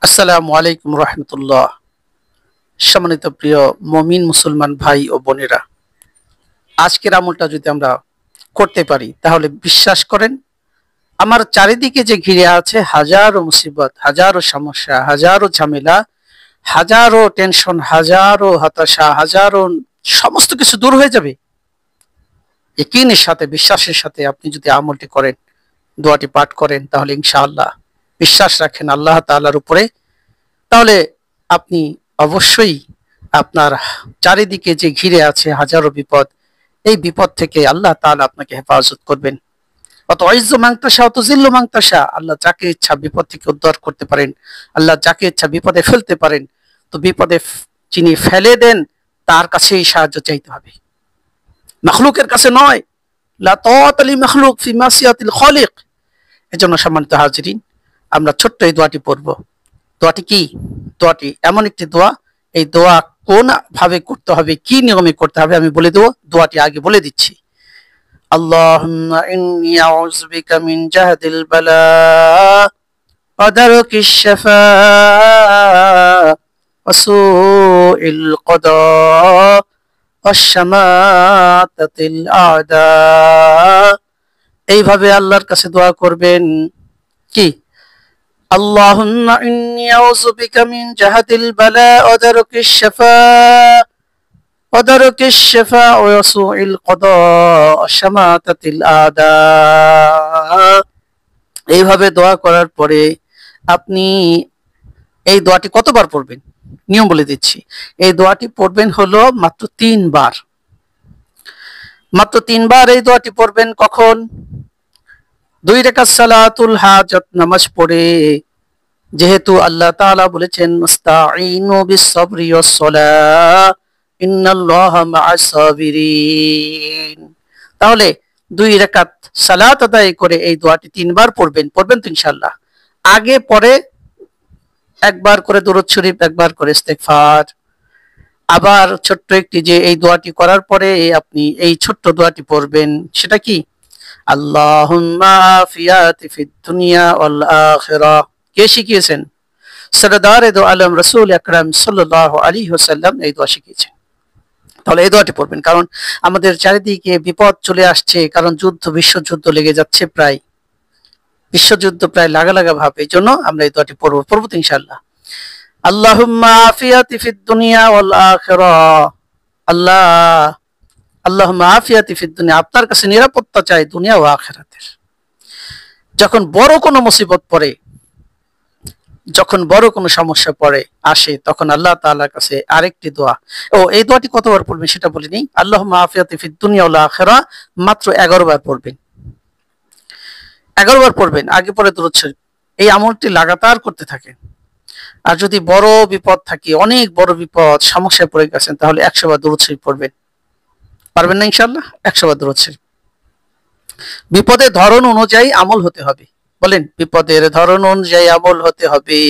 আসসালামু আলাইকুম রহমতুল্লাহ। সম্মানিত প্রিয় মমিন মুসলমান ভাই ও বোনেরা, আজকের আমলটা যদি আমরা করতে পারি তাহলে বিশ্বাস করেন আমার চারিদিকে যে ঘিরে আছে হাজারো মুসিবত, হাজারো সমস্যা, হাজারো ঝামেলা, হাজারো টেনশন, হাজারো হতাশা, হাজারো সমস্ত কিছু দূর হয়ে যাবে। ইকিনের সাথে, বিশ্বাসের সাথে আপনি যদি আমলটি করেন, দোয়াটি পাঠ করেন, তাহলে ইনশাআল্লাহ বিশ্বাস রাখেন আল্লাহ তাআলার উপরে, তাহলে আপনি অবশ্যই আপনার চারিদিকে যে ঘিরে আছে হাজারো বিপদ, এই বিপদ থেকে আল্লাহ তাআলা আপনাকে হেফাজত করবেন। অত ইজ্জু মান তাশা অত জিল্লু মান তাশা, আল্লাহ যাকে ইচ্ছা বিপদ থেকে উদ্ধার করতে পারেন, আল্লাহ যাকে ইচ্ছা বিপদে ফেলতে পারেন। তো বিপদে যিনি ফেলে দেন তার কাছেই সাহায্য চাইতে হবে, মাখলুকের কাছে নয়। লা তাআতা লি মাখলুক ফি মাসিয়াতিল খালিক। এজন্য সম্মানিত হাজিরিন, আমরা ছোট্ট এই দোয়াটি পড়ব। দোয়াটি কি? দোয়াটি এমন একটি দোয়া, এই দোয়া কোন ভাবে করতে হবে, কি নিয়মে করতে হবে আমি বলে দেবো। দোয়াটি আগে বলে দিচ্ছি। আল্লাহুম্মা ইন্নী আউযু বিকা মিন জাহদিল বালা ওয়া দারকিশ শাফা ওয়া সুইল কদা ওয়া শামাতাতিল আ'দা। এইভাবে আল্লাহর কাছে দোয়া করবেন। কি? আল্লাহুম্মা ইন্নী আউযু বিকা মিন জাহদিল বালা ওয়া দারকিশ শাফা ওয়া সুইল কদা ওয়া শামাতাতিল আ'দা। এইভাবে দোয়া করার পরে আপনি এই দোয়াটি কতবার পড়বেন নিয়ম বলে দিচ্ছি। এই দোয়াটি পড়বেন হলো মাত্র 3 বার। মাত্র 3 বার এই দোয়াটি পড়বেন। কখন? 2 রাকাত সালাতুল হাজাত নামাজ পড়ে, যেহেতু আল্লাহ তাআলা বলেছেন মুস্তাঈনু বিস সাবরি ওয়াস সালাহ ইন্নাল্লাহা মা'আস সাবিরিন। তাহলে 2 রাকাত সালাত আদায় করে এই দোয়াটি 3 বার পড়বেন তো ইনশাআল্লাহ। আগে পরে একবার করে দুরূদ শরীফ, একবার করে ইস্তেগফার। আবার ছোট্ট একটি যে এই দোয়াটি করার পরে আপনি এই ছোট্ট দোয়াটি পড়বেন, সেটা কি? আল্লাহুম্মা আফিয়াতি ফিদ দুনিয়া ওয়াল আখিরাহ। কে শিখিয়েছেন? সরদারে দো আলম রাসূল আকরাম সাল্লাল্লাহু আলাইহি ওয়াসাল্লাম এই দোয়া শিখিয়েছেন। তাহলে এই দোয়াটি পড়বেন, কারণ আমাদের চারিদিকে বিপদ চলে আসছে, কারণ বিশ্বযুদ্ধ লেগে যাচ্ছে, প্রায় বিশ্বযুদ্ধ প্রায় লাগা লাগা ভাব। এই জন্য আমরা এই দোয়াটি পড়বো তো ইনশাআল্লাহ। আল্লাহুম্মা আফিয়াতি ফিদ দুনিয়া ওয়াল আখিরাহ। আল্লাহুম্মা আফিয়াতি ফিদ দুনিয়া, আপনার কাছে নিরাপত্তা চাই দুনিয়া ও আখিরাতের। যখন বড় কোনো মুসিবত পড়ে, যখন বড় কোনো সমস্যা আসে, তখন আল্লাহ তাআলার কাছে আরেকটি দোয়া। এই দোয়াটি কতবার পড়বেন সেটা বলিনি। আল্লাহুম্মা আফিয়াতি ফিদ দুনিয়া ওয়াল আখিরাহ মাত্র 11 বার পড়বেন। 11 বার পড়বেন, আগে পরে দুরূদ শরীফ। এই আমলটি লাগাতার করতে থাকেন। আর যদি বড় বিপদ থাকে, অনেক বড় বিপদ, সমস্যায় পড়ে গেছেন, তাহলে 100 বার দুরূদ শরীফ পড়বেন। পারবেন না ইনশাআল্লাহ? 100 বার দুরূদ শরীফ। বিপদের ধরন অনুযায়ী আমল হতে হবে। বলেন, বিপদের ধরন অনুযায়ী আমল হতে হবে।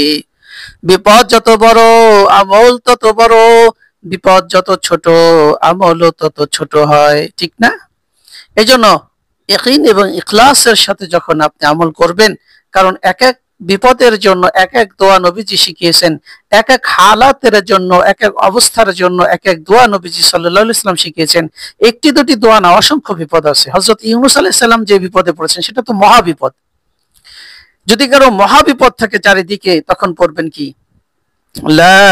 বিপদ যত বড় আমল তত বড়, বিপদ যত ছোট আমলও তত ছোট হয়, ঠিক না? এই জন্য ইয়াকিন এবং ইখলাসের সাথে যখন আপনি আমল করবেন, কারণ এক এক বিপদের জন্য এক এক দোয়া নবীজি শিখিয়েছেন, এক এক হালাতের জন্য, এক এক অবস্থার জন্য এক এক দোয়া নবীজি সাল্লাল্লাহু আলাইহি ওয়াসাল্লাম শিখিয়েছেন। একটি দুটি দোয়া না, অসংখ্য বিপদ আছে। হযরত ইউনূস আলাইহিস সালাম যে বিপদে পড়েছেন সেটা তো মহা বিপদ। যদি কারো মহা বিপদ থাকে চারিদিকে, তখন পড়বেন কি? লা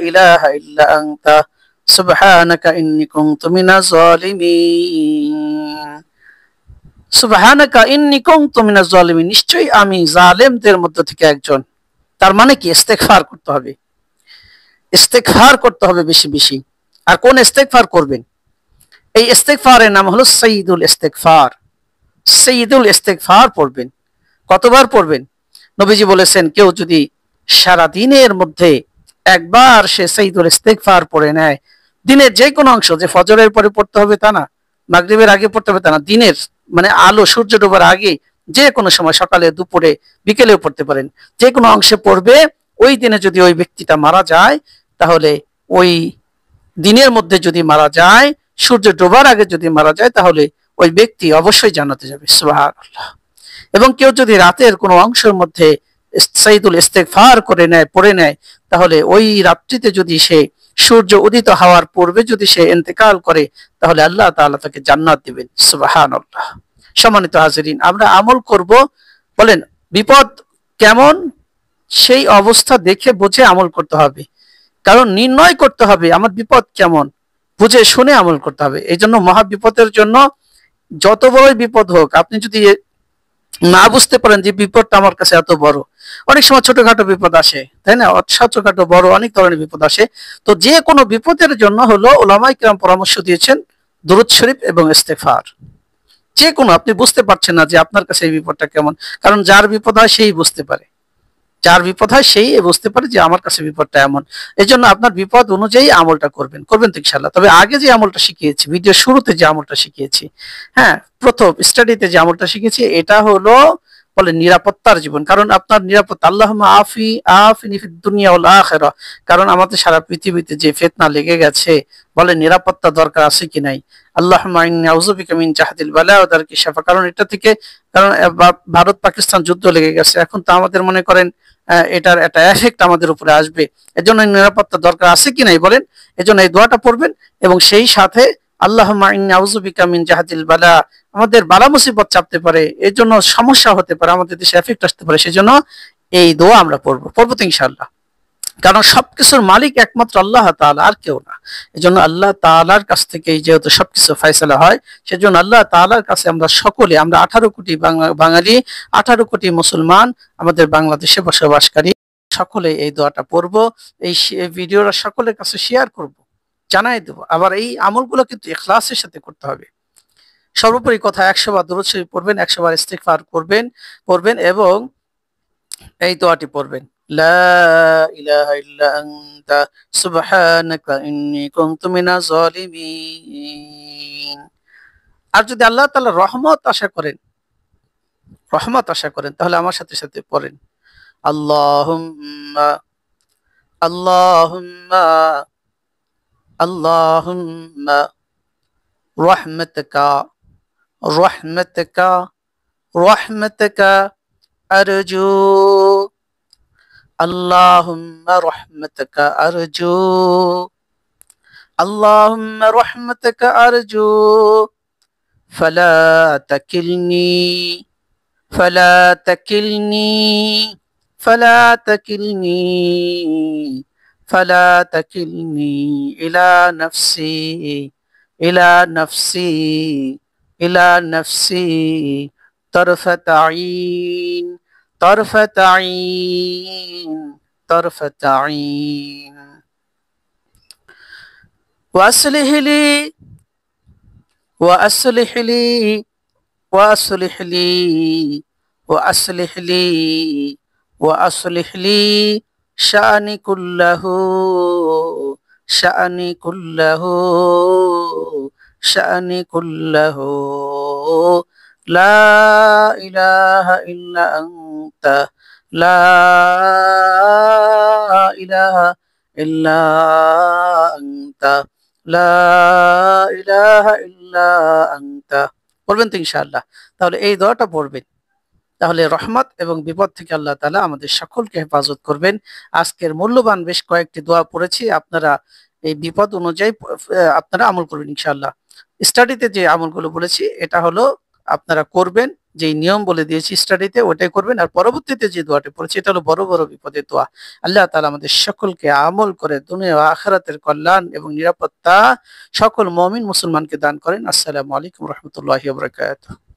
ইলাহা ইল্লা আনতা সুবহানাকা ইন্নী কুনতু মিনাজ জালিমিন। সুবহানাকা ইন্নী কুনতু মিনাজ জালিমিন, নিশ্চয়ই আমি জালেমদের মধ্য থেকে একজন। তার মানে কি? ইস্তেগফার করতে হবে, ইস্তেগফার করতে হবে বেশি বেশি। আর কোন ইস্তেগফার করবেন? এই ইস্তেগফারের নাম হলো সাইয়্যিদুল ইস্তেগফার। সাইয়্যিদুল ইস্তেগফার পড়বেন। কতবার পড়বেন? নবীজি বলেছেন, কেউ যদি সারা দিনের মধ্যে একবার সে সাইয়্যিদুল ইস্তেগফার পড়ে নেয়, দিনের যে কোনো অংশ, যে ফজরের পরে পড়তে হবে তা না, মাগরিবের আগে পড়তে হবে তা না, দিনের মানে আলো সূর্য ডোবার আগে যে কোনো সময়, সকালে, দুপুরে, বিকেলেও পড়তে পারেন, যে কোনো অংশে পড়বে। ওই দিনে যদি ওই ব্যক্তিটা মারা যায়, তাহলে ওই দিনের মধ্যে যদি মারা যায়, সূর্য ডোবার আগে যদি মারা যায়, তাহলে ওই ব্যক্তি অবশ্যই জান্নাতে যাবে। সুবহানাল্লাহ। এবং কেউ যদি রাতের কোনো অংশের মধ্যে সাইদুল ইস্তেগফার করে নেয়, পড়ে নেয়, তাহলে ওই রাত্রিতে যদি সে সূর্য উদিত হওয়ার পূর্বে যদি সে ইন্তেকাল করে, তাহলে আল্লাহ তাআলা তাকে জান্নাত দিবেন। সুবহানাল্লাহ। সম্মানিত হাজিরিন, আমরা আমল করব। বলেন বিপদ কেমন, সেই অবস্থা দেখে বুঝে আমল করতে হবে। কারণ নির্ণয় করতে হবে আমার বিপদ কেমন, বুঝে শুনে আমল করতে হবে। এই জন্য মহা বিপদের জন্য, যত বড়ই বিপদ হোক, আপনি যদি না বুঝতে পারেন যে বিপদটা আমার কাছে এত বড়, অনেক সময় ছোটখাটো বিপদ আসে, তাই না? ছোটখাটো বড় অনেক ধরনের বিপদ আসে। তো যে কোনো বিপদের জন্য হলো উলামায়ে কেরাম পরামর্শ দিয়েছেন দুরূদ শরীফ এবং ইস্তেগফার। যে কোনো, আপনি বুঝতে পারছেন না যে আপনার কাছে এই বিপদটা কেমন, কারণ যার বিপদ হয় সেই বুঝতে পারে, যার বিপদ হয় সেই বুঝতে পারে যে আমার কাছে বিপদটা এমন। এই জন্য আপনার বিপদ অনুযায়ী আমলটা করবেন, করবেন তো ইনশাআল্লাহ। তবে আগে যে আমলটা শিখিয়েছি, ভিডিও শুরুতে যে আমলটা শিখিয়েছি, হ্যাঁ, প্রথম স্টাডিতে যে আমলটা শিখেছি, এটা হলো বলে নিরাপত্তার জীবন। কারণ আপনার নিরাপত্তা, আল্লাহুম্মা আফিনি ফিদ দুনিয়া ওয়াল আখিরাহ। কারণ আমাদের সারা পৃথিবীতে যে ফিতনা লেগে গেছে, বলে নিরাপত্তা দরকার আছে কি নাই। আল্লাহুম্মা ইন্নী আউযু বিকা মিন জাহদিল বালা ওয়া দারকি শাফা। কারণ এটা থেকে, কারণ ভারত পাকিস্তান যুদ্ধ লেগে গেছে, এখন তো আমাদের মনে করেন এটার একটা এফেক্ট আমাদের উপরে আসবে। এজন্য নিরাপত্তা দরকার আছে কি নাই বলেন। এজন্য এই দোয়াটা পড়বেন এবং সেই সাথে আল্লাহুম্মা ইন্নী আউযু বিকা মিন জাহদিল বালা, আমাদের বালা মুসিবত চাপতে পারে, এর জন্য সমস্যা হতে পারে, আমাদের দেশে এফেক্ট আসতে পারে, সেজন্য এই দোয়া আমরা পড়বো তো ইনশাআল্লাহ। কারণ সবকিছুর মালিক একমাত্র আল্লাহ তাআলা, আর কেউ না। এজন্য আল্লাহ তাআলার কাছ থেকে যেহেতু সবকিছু ফয়সালা হয়, সেজন্য আল্লাহ তাআলার কাছে আমরা সকলে, আমরা 18 কোটি বাঙালি, 18 কোটি মুসলমান আমাদের বাংলাদেশে বসবাসকারী, সকলে এই দোয়াটা পড়বো। এই ভিডিওটা সকলের কাছে শেয়ার করব, জানাই দেবো। আবার এই আমলগুলো কিন্তু ইখলাসের সাথে করতে হবে। সর্বোপরি কথা, 100 বার দুরূদ শরীফ পড়বেন, 100 বার ইস্তিগফার পড়বেন এবং এই দোয়াটি পড়বেন, লা ইলাহা ইল্লা আনতা সুবহানাকা ইন্নী কুনতু মিনাজ জালিমিন। আর যদি আল্লাহ তাআলা রহমত আশা করেন, তাহলে আমার সাথে সাথে পড়েন, আল্লাহুম্মা আল্লাহুম্মা আল্লাহুম্মা রাহমাতাকা রাহমাতাকা রাহমাতাকা আরজু। আল্লাহুম্মা রাহমাতাকা আরজু, আল্লাহুম্মা রাহমাতাকা আরজু, ফালা তাকিলনি ফালা তাকিলনি ফালা তাকিলনি ফালা তাকিলনি ইলা নাফসি ইলা নাফসি ইলা নাফসি طرفة عين طرفة عين طرفة عين وأصلح لي وأصلح لي وأصلح لي وأصلح لي وأصلح لي شأني كله شأني كله شأني كله لا إله إلا أنت لا إله إلا أنت لا إله إلا أنت। বলবেন তো ইনশাআল্লাহ। তাহলে এই দোয়াটা পড়বেন, তাহলে রহমত এবং বিপদ থেকে আল্লাহ তাআলা আমাদের সকলকে হেফাজত করবেন। আজকের মূল্যবান বেশ কয়েকটি দোয়া পড়েছি, আপনারা এই বিপদ অনুযায়ী আপনারা আমল করবেন ইনশাআল্লাহ। স্টাডিতে যে আমলগুলো বলেছি, এটা হলো আপনারা করবেন, যে নিয়ম বলে দিয়েছি স্টাডিতে ওটাই করবেন। আর পরবর্তীতে যে দোয়াটা পড়েছি, এটা হলো বড় বড় বিপদের দোয়া। আল্লাহ তাআলা আমাদের সকলকে আমল করে দুনিয়া ও আখিরাতের কল্যাণ এবং নিরাপত্তা সকল মুমিন মুসলমানকে দান করেন। আসসালামু আলাইকুম ওয়া রাহমাতুল্লাহি ওয়া বারাকাতুহু।